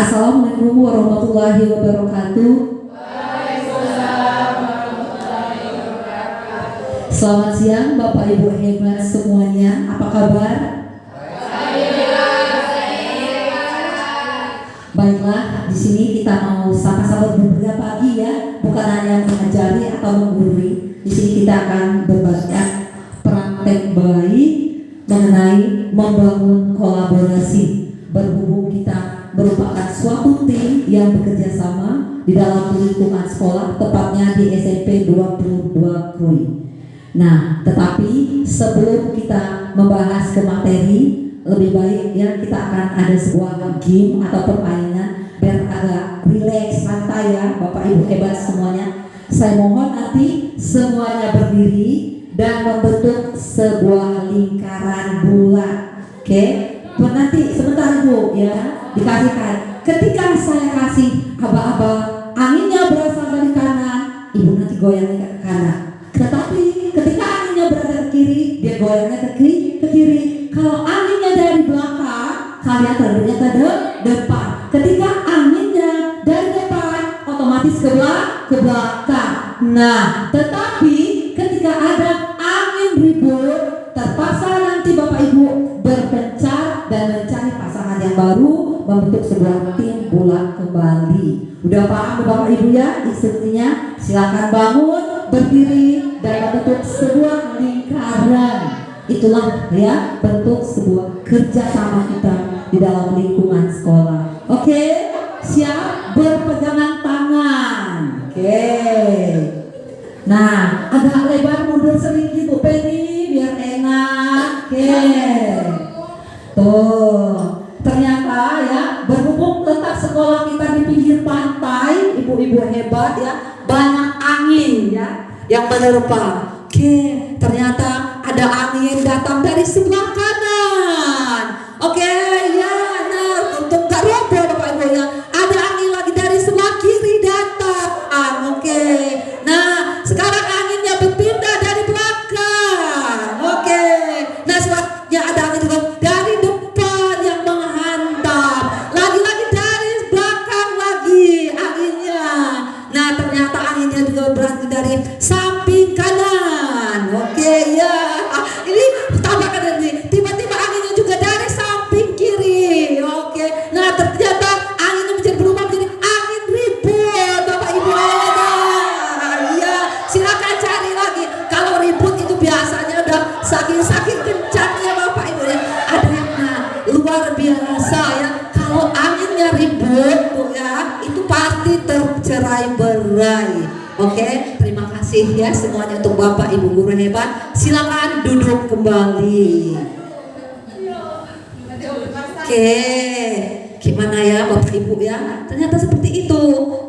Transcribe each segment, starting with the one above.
Assalamualaikum warahmatullahi wabarakatuh. Selamat siang Bapak Ibu hebat semuanya. Apa kabar? Baiklah, di sini kita mau sama-sama berbagi pagi ya, bukan hanya mengajari atau menggurui. Di sini kita akan berbagi praktek baik mengenai membangun kolaborasi. Berhubung kita merupakan suatu tim yang bekerja sama di dalam lingkungan sekolah, tepatnya di SMP 22 Krui. Nah, tetapi sebelum kita membahas ke materi, lebih baik ya kita akan ada sebuah game atau permainan biar agak rileks, santai ya Bapak Ibu hebat semuanya. Saya mohon nanti semuanya berdiri dan membentuk sebuah lingkaran bulat. Oke? Nanti sebentar Bu ya, dikasihkan. Ketika saya kasih aba-aba, anginnya berasal dari kanan, Ibu nanti goyangnya ke kanan. Tetapi ketika anginnya berada ke kiri, dia goyangnya ke kiri. Kalau anginnya dari belakang, kalian terbitnya ke depan. Ketika anginnya dari depan, otomatis ke belakang. Nah, tetapi ketika ada angin ribut, terpaksa nanti Bapak Ibu berpencar dan mencari pasangan yang baru, membentuk sebuah tim bulat kembali. Udah paham Bapak Ibu ya instruksinya? Silakan bangun, berdiri dan membentuk sebuah lingkaran. Itulah ya bentuk sebuah kerjasama kita di dalam lingkungan sekolah. Oke, siap? Berpegangan tangan. Oke. Nah, agak lebar mundur sedikit Bu Penny biar enak. Oke. Tuh, ternyata ya berhubung letak sekolah kita di pinggir pantai, ibu-ibu hebat ya, banyak angin ya yang menerpa. Oke, ternyata ada angin datang dari sebelah kanan. Oke, ya, nah untuk gak roboh Bapak Ibu ya, ada angin lagi dari sebelah kiri datang. Oke, nah sekarang anginnya berpindah dari belakang. Oke, nah selanjutnya ada angin juga dari depan yang menghantam. Lagi-lagi dari belakang lagi anginnya. Nah ternyata anginnya juga berasal dari samping kanan. Oke ya, ini tambahkan ini. Tiba-tiba anginnya juga dari samping kiri. Oke, nah ternyata anginnya menjadi berubah menjadi angin ribut Bapak Ibu. Ya, silakan cari lagi. Kalau ribut itu biasanya udah saking kencangnya Bapak Ibu ya. Ada yang luar biasa ya. Kalau anginnya ribut Bu ya, itu pasti tercerai-berai. Oke, terima kasih ya semuanya untuk Bapak Ibu guru hebat. Silakan duduk kembali. Oke, gimana ya Bapak Ibu ya? Ternyata seperti itu.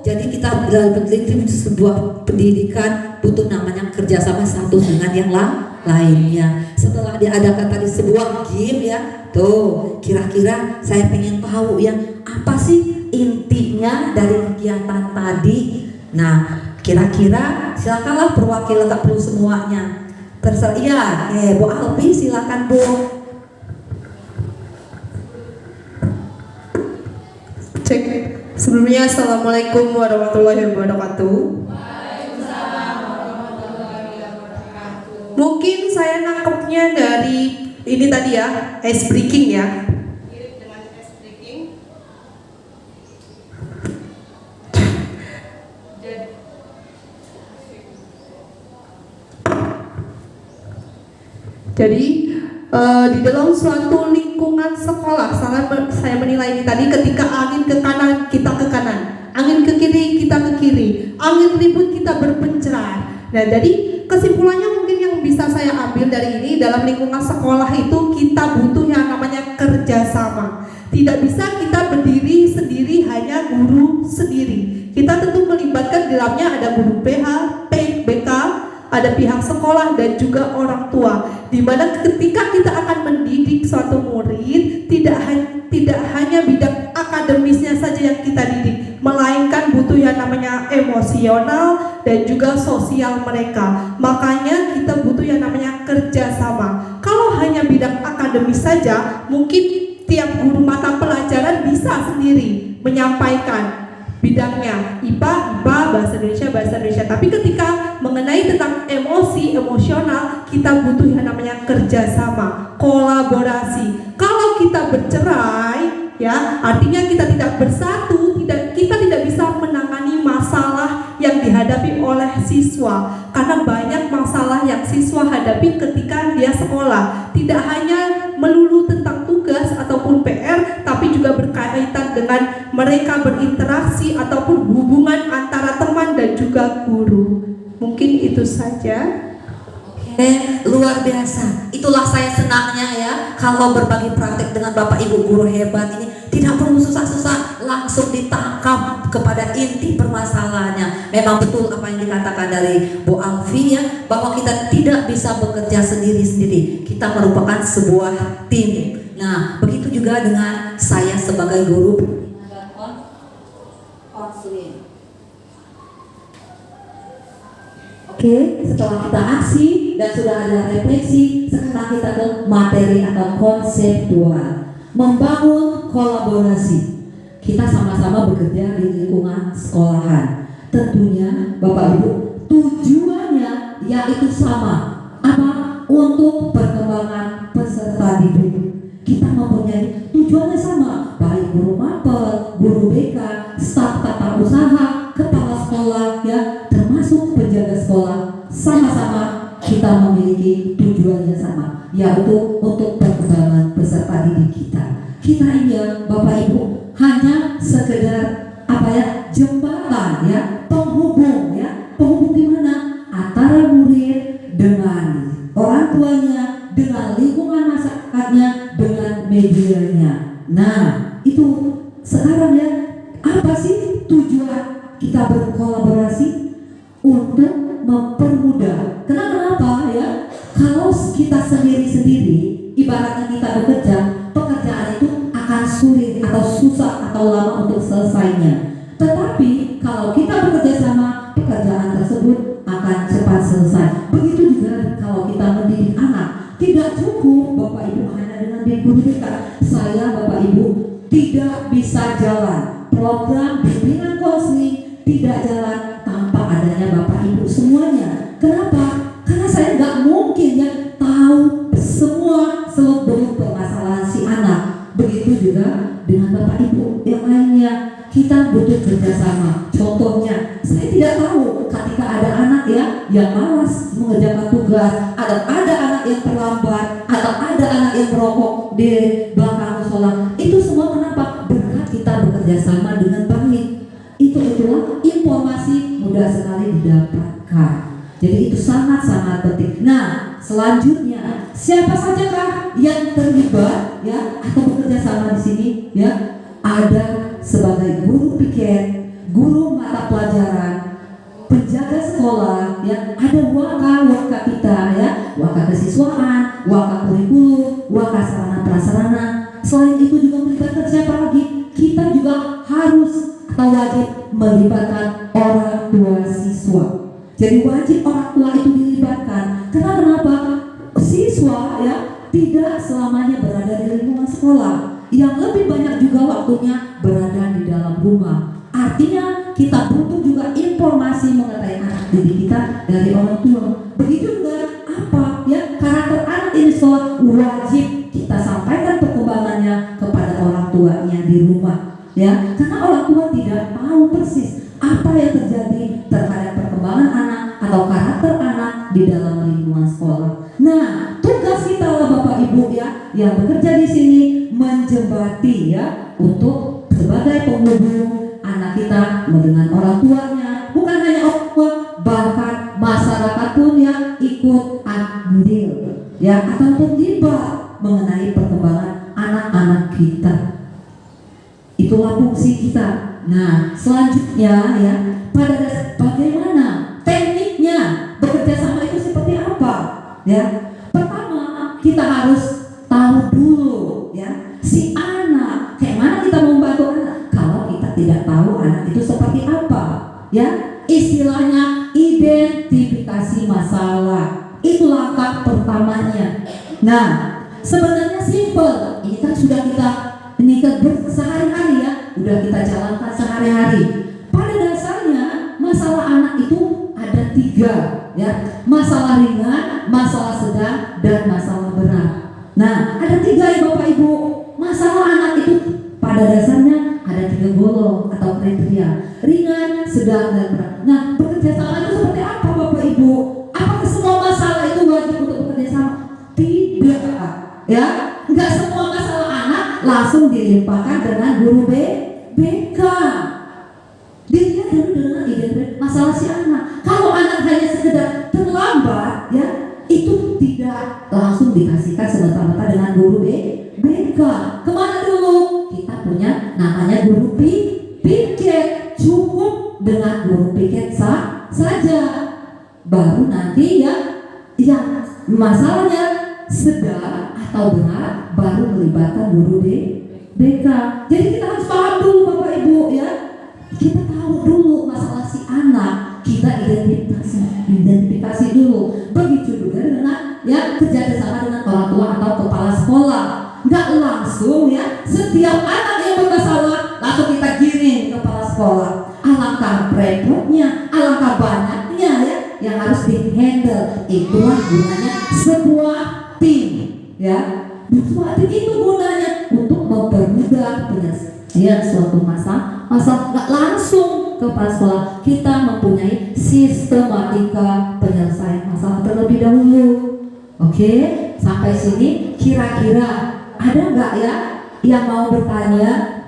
Jadi kita dalam sebuah pendidikan butuh namanya kerjasama satu dengan yang lainnya. Setelah diadakan tadi sebuah game ya, tuh kira-kira saya pengen tahu ya apa sih intinya dari kegiatan tadi. Nah, kira-kira silakanlah perwakilan, tak perlu semuanya. Terserah ya, Bu Alpi silakan Bu. Cek. Sebelumnya Assalamualaikum warahmatullahi wabarakatuh. Mungkin saya nangkepnya dari ini tadi ya, ice breaking ya. Jadi di dalam suatu lingkungan sekolah, saya menilai ini tadi, ketika angin ke kanan kita ke kanan, angin ke kiri kita ke kiri, angin ribut kita berpencar. Nah, jadi kesimpulannya mungkin yang bisa saya ambil dari ini, dalam lingkungan sekolah itu kita butuh yang namanya kerjasama. Tidak bisa kita berdiri sendiri hanya guru sendiri. Kita tentu melibatkan di dalamnya ada guru PH, BK, ada pihak sekolah dan juga orang tua. Dimana ketika kita akan mendidik suatu murid, tidak hanya bidang akademisnya saja yang kita didik, melainkan butuh yang namanya emosional dan juga sosial mereka. Makanya kita butuh yang namanya kerjasama. Kalau hanya bidang akademis saja, mungkin tiap guru mata pelajaran bisa sendiri sendiri menyampaikan bidangnya IPA, bahasa Indonesia. Tapi ketika mengenai tentang emosi, emosional, kita butuh yang namanya kerjasama, kolaborasi. Kalau kita bercerai, ya artinya kita tidak bersatu, kita tidak bisa menangani masalah yang dihadapi oleh siswa. Karena banyak masalah yang siswa hadapi ketika dia sekolah. Tidak hanya melulu tentang tugas ataupun PR, tapi juga berkaitan dengan mereka berinteraksi ataupun hubungan antara teman dan juga guru. Mungkin itu saja. Luar biasa. Itulah saya senangnya ya, kalau berbagi praktek dengan Bapak Ibu guru hebat ini tidak perlu susah-susah, langsung ditangkap kepada inti permasalahannya. Memang betul apa yang dikatakan dari Bu Alfi ya, bahwa kita tidak bisa bekerja sendiri-sendiri. Kita merupakan sebuah tim. Nah, begitu juga dengan saya sebagai guru konseling. Oke, setelah kita aksi dan sudah ada refleksi, sekarang kita ke materi atau konseptual. Membangun kolaborasi. Kita sama-sama bekerja di lingkungan sekolahan. Tentunya Bapak Ibu, tujuannya yaitu sama. Apa? Untuk perkembangan peserta didik. Kita mempunyai tujuannya sama, baik guru mapel, guru BK, staf tata usaha, kepala sekolah ya, termasuk penjaga sekolah, sama-sama kita memiliki tujuan yang sama, yaitu untuk perkembangan peserta didik kita. Kita ini Bapak Ibu hanya sekedar apa ya, jembatan ya, penghubung ya, penghubung di mana antara murid dengan orang tuanya, dengan lingkungan masyarakatnya, dengan medianya. Nah, itu sekarang ya, apa sih tujuan kita berkolaborasi? Untuk mempermudah. Kenapa ya? Kalau kita sendiri-sendiri, ibaratnya kita bekerja, pekerjaan itu akan sulit atau susah atau lama untuk selesainya. Tetapi kalau kita bekerja sama, pekerjaan tersebut akan cepat selesai. Begitu juga kalau kita mendidik anak. Tidak cukup Bapak Ibu hanya dengan guru BK. Saya Bapak Ibu tidak bisa jalan. Program bimbingan konseling tidak jalan tanpa adanya Bapak Ibu semuanya. Kenapa? Karena saya nggak mungkin ya tahu semua seluk-beluk permasalahan si anak. Begitu juga dengan Bapak Ibu yang lainnya. Kita butuh kerjasama. Contohnya, saya tidak tahu ketika ada anak ya yang malas mengerjakan tugas, ada anak yang terlambat, atau ada anak yang merokok di belakang musola. Itu semua kenapa? Berkat kita bekerja sama dengan baik. Itulah informasi mudah sekali didapatkan. Jadi itu sangat-sangat penting. Nah, selanjutnya siapa sajakah yang terlibat ya atau bekerja sama di sini ya? Ada sebagai guru piket, guru mata pelajaran, penjaga sekolah ya, ada waka kita ya, waka kesiswaan, waka kurikulum, waka sarana prasarana. Selain itu juga melibatkan siapa lagi? Kita juga harus atau wajib melibatkan orang tua siswa. Jadi wajib orang tua itu dilibatkan. Kenapa? Siswa ya tidak selamanya berada di lingkungan sekolah. Yang lebih banyak juga waktunya berada di dalam rumah. Artinya kita butuh juga informasi mengenai anak didik kita dari orang tua. Begitu juga apa ya, karakter anak ini sekolah wajib kita sampaikan perkembangannya kepada orang tuanya di rumah ya, karena orang tua tidak tahu persis apa yang terjadi terhadap perkembangan anak atau karakter anak di dalam lingkungan sekolah. Nah, tugas kita lah Bapak Ibu ya yang bekerja di sini menjembati ya untuk sebagai penghubung anak kita dengan orang tuanya. Bukan hanya orang tua, bahkan masyarakat pun yang ikut andil ya atau terlibat mengenai perkembangan anak-anak kita. Itulah fungsi kita. Nah, selanjutnya ya, pada dasar bagaimana tekniknya bekerja sama itu seperti apa? Ya, pertama kita harus tahu dulu ya si anak. Kayak mana kita membantu anak kalau kita tidak tahu anak itu seperti apa? Ya, istilahnya identifikasi masalah. Itu langkah pertamanya. Nah, sebenarnya simpel. Ini kan sudah kita ini sehari-hari ya udah kita jalankan sehari-hari. Pada dasarnya masalah anak itu ada 3, ya, masalah ringan, masalah sedang, dan masalah berat. Nah, ada 3 ya Bapak Ibu. Masalah anak itu pada dasarnya ada 3 golong atau kriteria: ringan, sedang, dan berat. Nah, bekerja sama itu seperti apa Bapak Ibu? Apakah semua masalah itu wajib untuk bekerja sama? Tidak, ya. Enggak semua masalah anak langsung dilimpahkan dengan guru BK. Dilihat dulu dengan identitas masalah si anak. Kalau anak hanya sekedar terlambat, ya, itu tidak langsung dikasihkan semerta-merta dengan guru BK. Kemana dulu? Kita punya namanya guru piket. Cukup dengan guru piket saja. Baru nanti ya, yang masalahnya sedang atau berat baru melibatkan guru BK. Jadi kita harus paham dulu Bapak Ibu, ya. Kita tahu dulu masalah si anak, kita identifikasi dulu. Begitu juga dengan ya kerja sama dengan orang tua atau kepala sekolah. Nggak langsung ya setiap anak yang bermasalah langsung kita giring ke kepala sekolah. Alangkah repotnya, alangkah banyaknya ya yang harus di-handle. Itulah gunanya sebuah tim, ya. Sebuah tim itu gunanya untuk mempermudah penyelesaian suatu masalah nggak langsung ke kepala sekolah. Kita mempunyai sistematika penyelesaian masalah terlebih dahulu. Oke, sampai sini kira-kira ada nggak ya yang mau bertanya?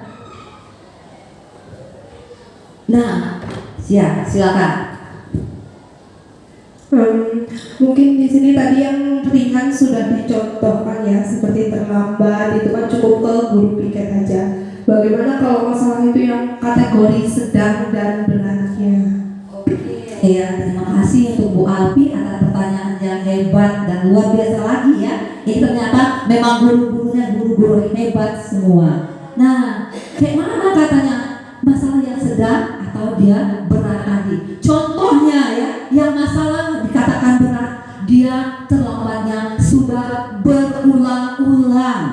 Nah, silakan. Mungkin di sini tadi yang ringan sudah dicontohkan ya, seperti terlambat itu kan cukup ke guru piket aja. Bagaimana kalau masalah itu yang kategori sedang dan beratnya? Ya, terima kasih untuk Bu Alpi atas pertanyaan yang hebat dan luar biasa lagi ya. Ini ternyata memang guru-gurunya guru-guru hebat semua. Nah, kayak mana katanya masalah yang sedang atau dia berat tadi? Contohnya ya, yang masalah dikatakan berat, dia terlambatnya sudah berulang-ulang,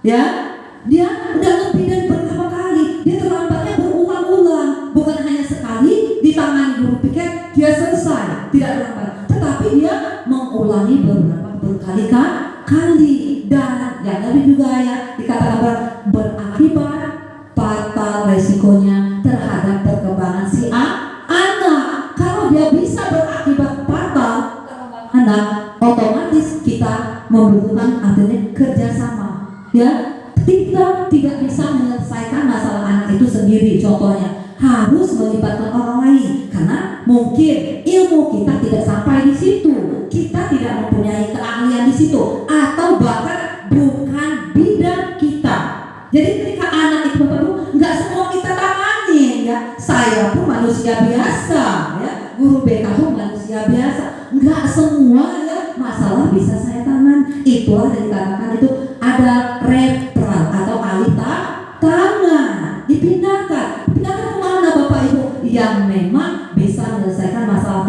ya. Dia udah lebih dari berapa kali, dia terlambatnya berulang-ulang, bukan hanya sekali ditangani guru piket dia selesai, tidak terlambat, tetapi dia mengulangi beberapa berkali-kali dan yang lebih juga ya dikatakan berakibat fatal resikonya terhadap perkembangan si anak. Kalau dia bisa berakibat fatal anak, otomatis kita membutuhkan artinya kerjasama, ya. Kita tidak bisa menyelesaikan masalah anak itu sendiri. Contohnya harus melibatkan orang lain karena mungkin ilmu kita tidak sampai di situ, kita tidak mempunyai keahlian di situ, atau bahkan bukan bidang kita. Jadi ketika anak itu nggak semua kita tangani, ya. Saya pun manusia biasa, ya. Guru BK pun manusia biasa, nggak semua ya masalah bisa saya tangan. Itulah yang dikatakan itu ada referral atau alih tangan, dipindahkan kemana Bapak Ibu yang memang bisa menyelesaikan masalah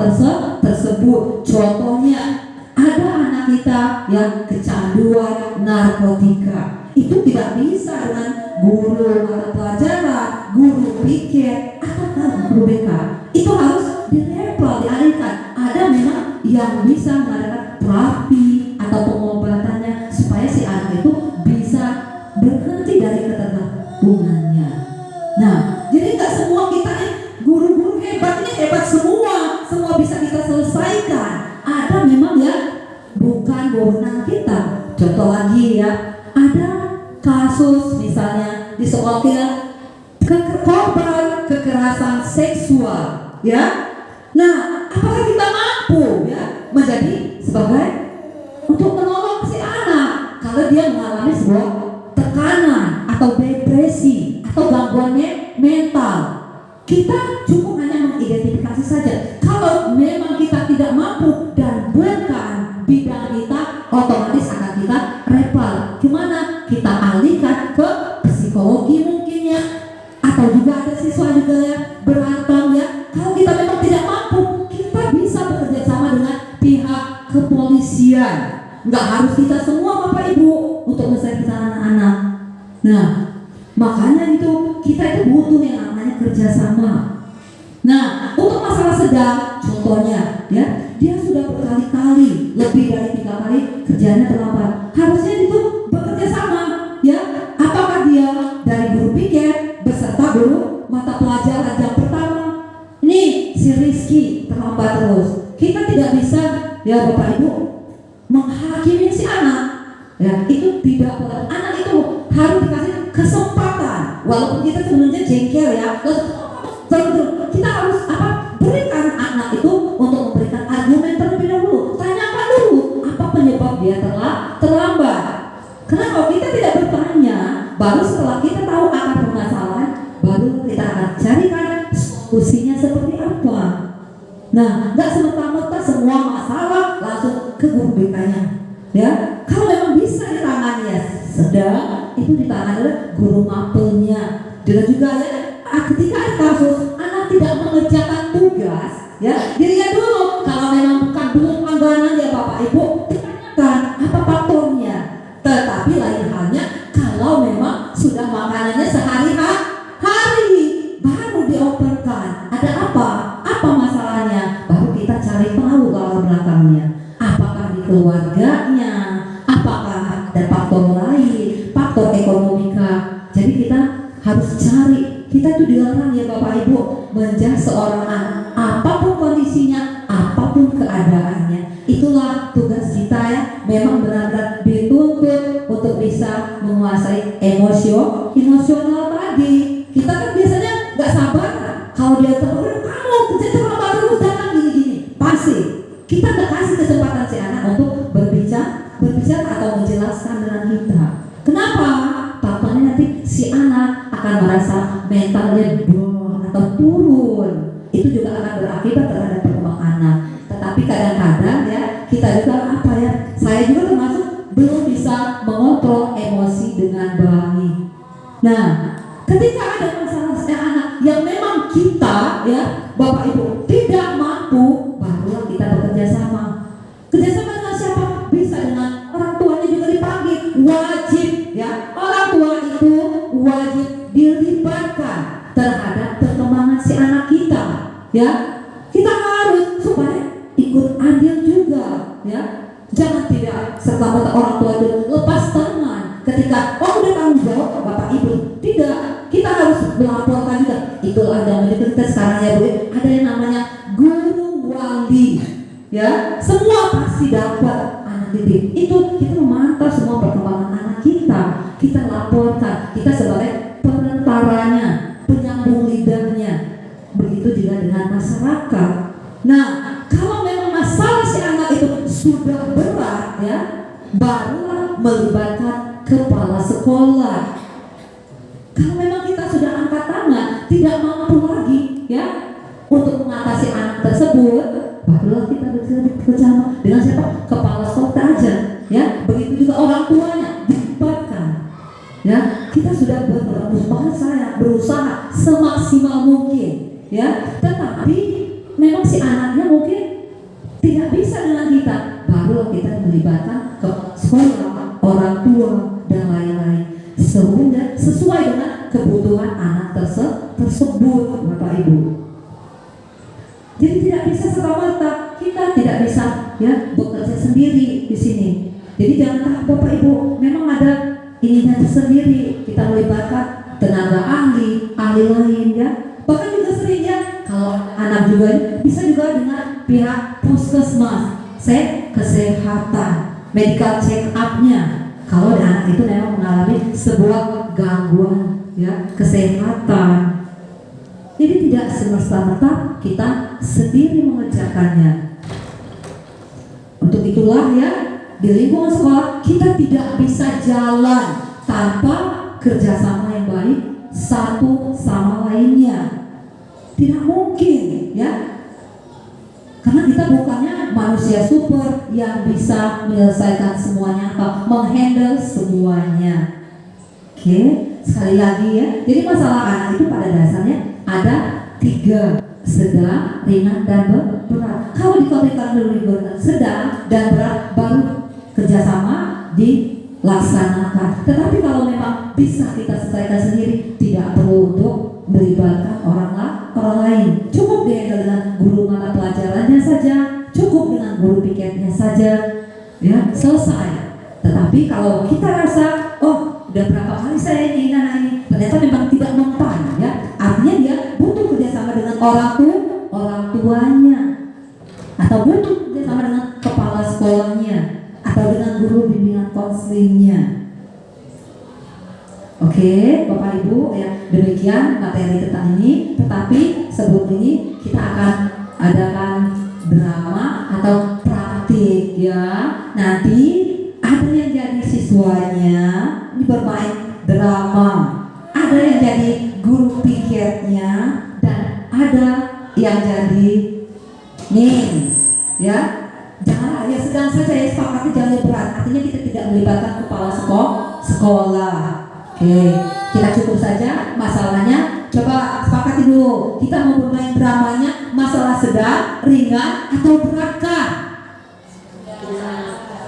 tersebut. Contohnya ada anak kita yang kecanduan narkotika, itu tidak bisa dengan guru mata pelajaran, guru piket atau guru BK. Itu harus direferral, dialihkan. Ada memang yang bisa mengadakan terapi atau pengobatannya supaya si anak itu bisa berhenti dari ketergantungannya. Nah, jadi nggak semua kita guru-guru hebat ini hebat semua bisa kita selesaikan. Ada memang ya bukan wewenang kita. Contoh lagi ya, ada kasus misalnya di sekolah kita korban kekerasan seksual, ya. Nah, apakah kita mampu ya menjadi sebagai untuk menolong si anak kalau dia mengalami sebuah tekanan atau depresi atau gangguan mental? Kita cukup hanya mengidentifikasi saja. Kalau memang kita tidak mampu dan bukan bidang kita, otomatis akan kita referral. Gimana? Kita alihkan ke psikologi mungkinnya, atau juga ada siswa juga ya berantem ya. Kalau kita memang tidak mampu, kita bisa bekerja sama dengan pihak kepolisian. Nggak harus kita semua Bapak Ibu untuk menyelesaikan anak-anak. Nah, makanya itu kita itu butuh dia sudah berkali-kali, lebih dari 3 kali kerjanya terlambat. Harusnya itu bekerja sama, ya. Apakah dia dari guru piket beserta guru mata pelajaran yang pertama? Ini si Rizky terlambat terus. Kita tidak bisa, ya Bapak Ibu, menghakimi si anak. Ya, itu tidak boleh. Anak itu harus dikasih kesempatan. Walaupun kita sebenarnya jengkel ya, terus kita harus berikan anak itu untuk memberikan argumen terlebih dahulu. Tanyakan dulu apa penyebab dia terlambat. Karena kalau kita tidak bertanya, baru setelah kita tahu akar permasalahan, baru kita akan carikan solusinya seperti apa. Nah, nggak semerta-merta semua masalah langsung ke guru BK-nya. Ya, kalau memang bisa ditangani ya sedang itu ditangani oleh guru mapelnya. Dan juga ya, ketika ada kasus anak tidak mengerjakan tugas, ya dilihat dulu. Kalau memang bukan belum langganan ya Bapak Ibu, ditanyakan apa faktornya. Tetapi lain halnya kalau memang sudah makanannya sehari-hari baru dioperkan. Ada apa masalahnya? Baru kita cari tahu latar belakangnya. Apakah di keluarganya? Apakah ada faktor lain? Faktor ekonomika. Jadi kita harus cari. Kita itu dilarang ya Bapak Ibu menjadi seorang anak. Apapun kondisinya, apapun keadaannya. Itulah tugas kita ya. Memang benar-benar dituntut untuk bisa menguasai emosional tadi. Kita kan biasanya nggak sabar. Kalau dia terlalu kamu kerja terlambat dulu jangan gini-gini. Pasti kita nggak kasih kesempatan si anak untuk berbicara atau menjelaskan dengan kita. Kenapa? Takutnya nanti si anak akan merasa mentalnya down atau turun. Itu juga akan berakibat terhadap perkembangan anak. Tetapi kadang-kadang ya kita juga saya juga termasuk belum bisa mengontrol emosi dengan baik. Nah, ketika ada masalah si anak yang memang kita ya Bapak Ibu tidak mampu, barulah kita bekerja sama. Kerjasama dengan siapa? Bisa dengan orang tuanya juga dipanggil. Wajib ya, orang tua itu wajib dilibatkan terhadap perkembangan si anak kita. Ya, kita harus supaya ikut andil juga. Ya, jangan tidak serta-merta orang tua itu lepas tangan ketika udah tanggung jawab Bapak Ibu. Tidak, kita harus melaporkan juga. Itulah ada kita sekarang ya Bu, ada yang namanya guru wali. Ya, semua pasti dapat anak didik. Itu kita memantau semua perkembangan anak kita. Kita laporkan. Kita sebagai perentaranya, penyambung lidahnya. Begitu juga dengan masyarakat. Nah, kalau memang masalah si anak itu sudah berat ya, barulah melibatkan kepala sekolah. Kalau memang kita sudah angkat tangan, tidak mampu lagi ya untuk mengatasi anak tersebut, barulah kita bersama dengan siapa? Kepala sekolah aja, ya. Begitu juga orang tuanya dilibatkan. Ya, kita sudah berusaha semaksimal mungkin, ya. Tetapi memang si anaknya mungkin tidak bisa dengan kita, barulah kita melibatkan ke sekolah, orang tua dan lain-lain. Sehingga sesuai dengan kebutuhan anak tersebut, Bapak Ibu. Jadi tidak bisa serta-merta, kita tidak bisa ya bekerja sendiri di sini. Jadi jangan takut Bapak Ibu, memang ada ininya tersendiri. Kita melibatkan tenaga ahli lain ya. Bahkan juga sering ya kalau anak juga bisa juga dengan pihak puskesmas, kesehatan, medical check up-nya. Kalau anak itu memang mengalami sebuah gangguan ya kesehatan. Jadi tidak semesta-merta kita sendiri mengerjakannya. Untuk itulah ya di lingkungan sekolah kita tidak bisa jalan tanpa kerjasama yang baik satu sama lainnya. Tidak mungkin ya. Karena kita bukannya manusia super yang bisa menyelesaikan semuanya atau menghandle semuanya. Oke, sekali lagi ya. Jadi masalah anak itu pada dasarnya ada 3, sedang, ringan, dan berat. Kalau dikategorikan dulu sedang dan berat, baru kerjasama dilaksanakan. Tetapi kalau memang bisa kita selesaikan sendiri, tidak perlu untuk melibatkan orang lain. Cukup dihandle dengan guru mata pelajarannya saja, cukup selesai. Tetapi kalau kita rasa, oh udah berapa kali saya ini, ternyata memang tidak mempan, ya, artinya dia butuh kerjasama dengan orang tuanya, atau butuh kerjasama dengan kepala sekolahnya, atau dengan guru bimbingan konselingnya. Oke, Bapak Ibu, ya, demikian materi tentang ini. Tetapi sebelum ini kita akan adakan drama atau praktik, ya. Nanti ada yang jadi siswanya ini bermain drama, ada yang jadi guru piketnya, dan ada yang jadi nih, ya. Jangan ya sedang saja, ya, sepakati jangan berat. Artinya kita tidak melibatkan kepala sekolah. Oke, kita cukup saja masalahnya. Coba sepakati dulu, kita mau bermain dramanya masalah sedang, ringan, atau beratkah?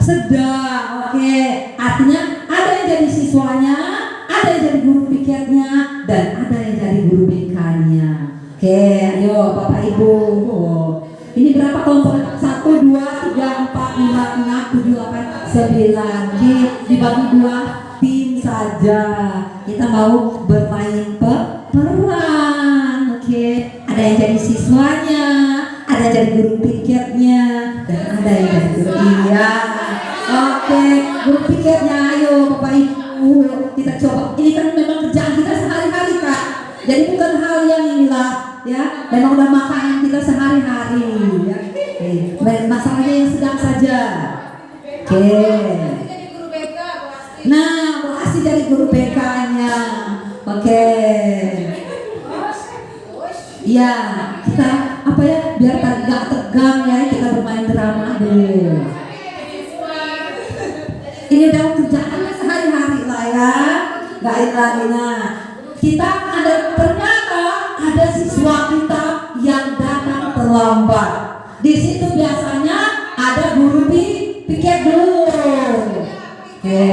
Sedang. Oke, artinya ada yang jadi siswanya, ada yang jadi guru piketnya, dan ada yang jadi guru BK-nya. Oke, ayo Bapak Ibu. Ini berapa kelompok? 1, 2, 3, 4, 5, 6, 7, 8, 9. Dibagi 2 tim saja. Kita mau bermain peran. Oke, ada yang jadi siswanya, ada yang jadi guru piketnya, dan ada yang jadi guru. Iya. Oke, guru piketnya, ayo Bapak Ibu, kita coba. Ini kan memang kerjaan kita sehari-hari, Kak. Jadi bukan hal yang inilah, ya. Memang udah makanan kita sehari-hari, ya. Oke, masalahnya yang sedang saja. Oke. Nah, masih jadi guru BK-nya. Oke. Iya, kita apa ya, biar gak tegang, ya, kita bermain drama dulu. Ini udah kerjaannya sehari-hari lah, ya. Gak lagi. Nah, kita ternyata ada siswa kita yang datang terlambat. Di situ biasanya ada guru piket dulu. Oke.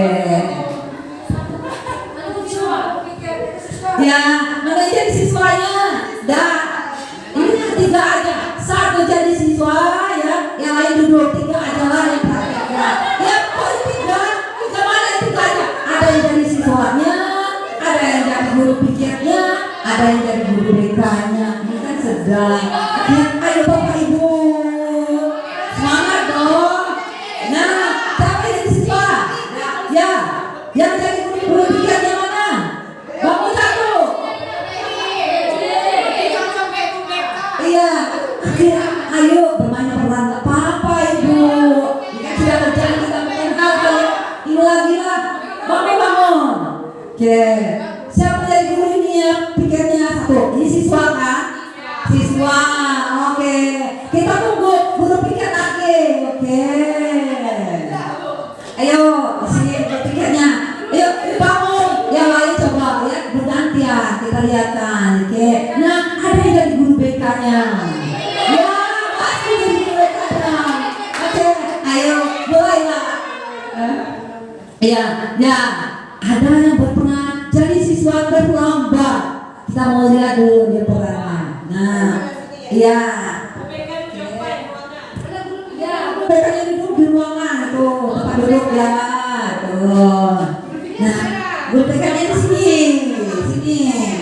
Ya, mana jadi siswanya? Dah. Ini yang 3 aja. 1 jadi siswa, ya. Yang lain duduk. 3 aja lah yang praktek. Ya, kok 3? Mana yang 3 aja? Ada yang jadi siswanya, ada yang jadi guru piketnya, ada yang jadi guru BK-nya. Ini kan sedang. Ya, ayo Bapak Ibu. Semangat dong. Nah, siapa yang jadi siswa? Ya, yang jadi guru piketnya mana? Bangun satu. Iya, ayo bermain peran, gak apa-apa Ibu. Jika sudah terjadi kita mungkin hal ini lagi lah. Bangun. Oke, siapa jadi guru ini ya piketnya? 1. Ini siswa kan? Siswa. Oke, kita tunggu guru piket lagi. Oke. Ayo, sini guru piketnya. Ayo bangun. Yang lain coba ya bergantian kita lihatkan. Oke. Nah, ada yang jadi guru BK-nya. Ya, pasti jadi guru BK-nya. Oke, ayo mulailah. Ya. Ada yang berperan jadi siswa terlambat. Kita mau lihat dulu dia perannya. Nah, iya. BK-nya duduk di ruangan tuh, tempat duduk ya. Tuh. Nah, guru BK-nya di sini,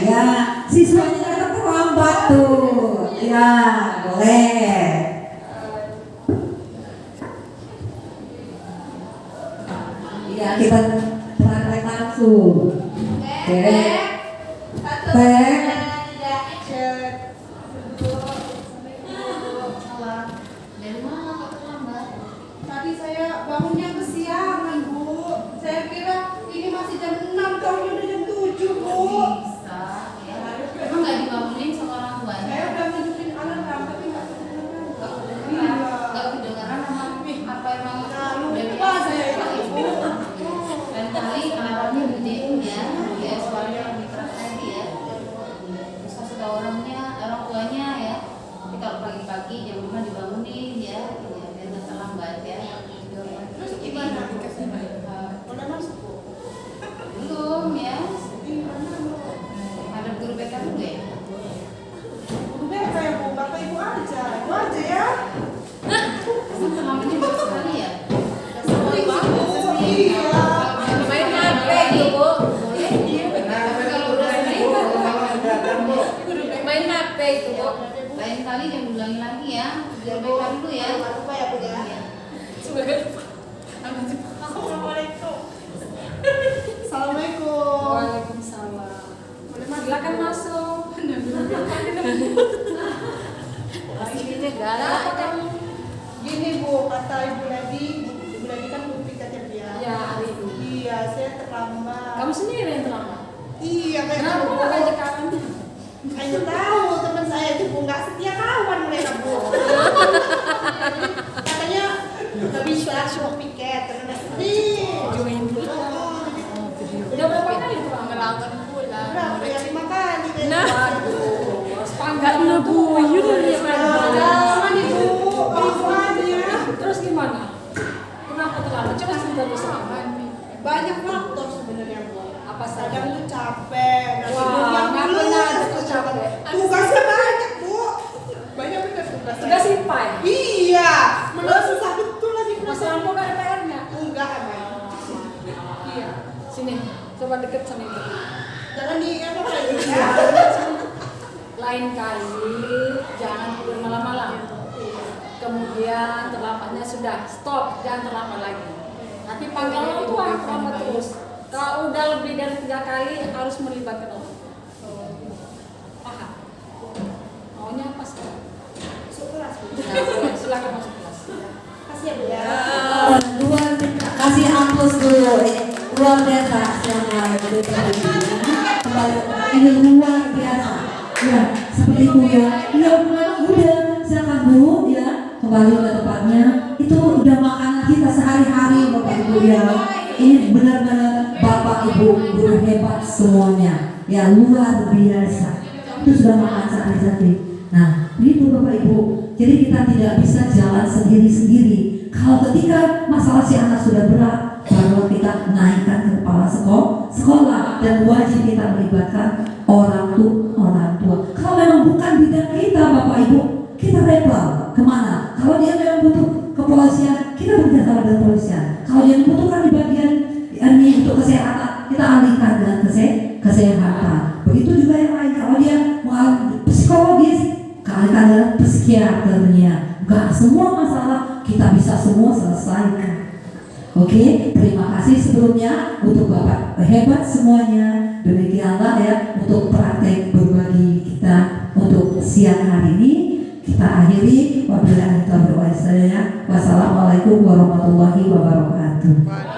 ya. Siswanya datang terlambat tuh, ya, boleh. Ya, kita praktek langsung. Oke. Tadi saya bangunnya kesiangan, Bu. Saya kira ini masih jam 6, tahunya udah jam 7, Bu. Bisa, ya. Emang nggak dibangunin sama orang tuanya? Saya udah ngidupin alarm, tapi nggak kedengeran. Nggak kedengeran sama apa emang Lupa saya itu, Ibu. dan kali alarmnya gedein ya, ya suaranya lebih keras lagi ya. Terus kasih tahu orang tuanya ya. Tapi kalau pagi-pagi jam 5 dibangunin ya, biar nggak terlambat ya. Terus main HP itu kok. Lain kali jangan ulangi lagi ya. Biar baik dulu ya. Lupa ya Bu ya. Iya. Sebagai Assalamualaikum. Assalamualaikum. Waalaikumsalam. Silakan masuk. Aslinya galak. Apa kamu? Gini Bu, kata Ibu Ladi kan Bu pikatnya dia. Ya, hari ini. Iya, saya terlambat. Kamu sendiri yang terlambat. Iya, kayak Kenapa Bu. nggak ngajak kawan? Ayo tahu teman saya itu Bu nggak setia kawan mereka Bu. Katanya nggak bisa suruh piket karena sedih. Join dulu. Udah berapa kali terlambat? Berapa ya 5 kali kayaknya. Nah, waduh, sepangkat lu Bu. Jangan Ibu, pelan ya. Terus gimana? Kenapa terlambat? Coba cerita dulu sama. Banyak faktor sebenarnya Bu. Apa saja? Kadang tuh capek, nggak tidur Wah, yang nggak dulu. pernah ada tuh capek. Tugasnya banyak Bu. Banyak bener tugasnya. Sudah simpai. Iya, malah susah betul lagi Mas Rambo kan ada PR-nya. Enggak aman. Iya. Sini, coba deket sama ibu. Jangan di apa lagi ya. Lain kali jangan tidur malam-malam. Kemudian terlambatnya sudah stop, jangan terlambat lagi. Nanti panggil orang tua terlambat terus. Kalau udah lebih dari 3 kali harus melibatkan orang tua. Paham? Maunya apa sekarang? Masuk kelas Bu. Nah, boleh, silakan masuk kelas. Kasih ya Bu ya. Luar kasih aplaus dulu. Luar biasa yang ini luar biasa. Ya, seperti itu ya. Ya, udah silakan Bu ya. Kembali ke tempatnya. Itu udah makanan kita sehari-hari Bapak Ibu ya. Ini benar-benar Bapak Ibu guru hebat semuanya. Ya, luar biasa. Itu sudah makan sehari-hari. Nah, itu Bapak Ibu. Jadi kita tidak bisa jalan sendiri-sendiri. Kalau ketika masalah si anak sudah berat, baru kita naikkan ke kepala sekolah dan wajib kita melibatkan orang tua. Kalau memang bukan bidang kita Bapak Ibu, kita repel kemana? Kalau dia memang butuh kepolisian, kita bekerja sama dengan kepolisian. Kalau dia membutuhkan di bagian ini untuk kesehatan, kita alihkan dengan kesehatan. Begitu juga yang lain. Kalau dia mengalami psikologis, alihkan dengan psikiaternya. Gak semua masalah kita bisa semua selesaikan. Oke, terima kasih sebelumnya untuk Bapak hebat semuanya. Demikianlah ya untuk praktek berbagi kita untuk siang hari ini. Kita akhiri. Wabillahi taufiq wal hidayah. Wassalamualaikum warahmatullahi wabarakatuh.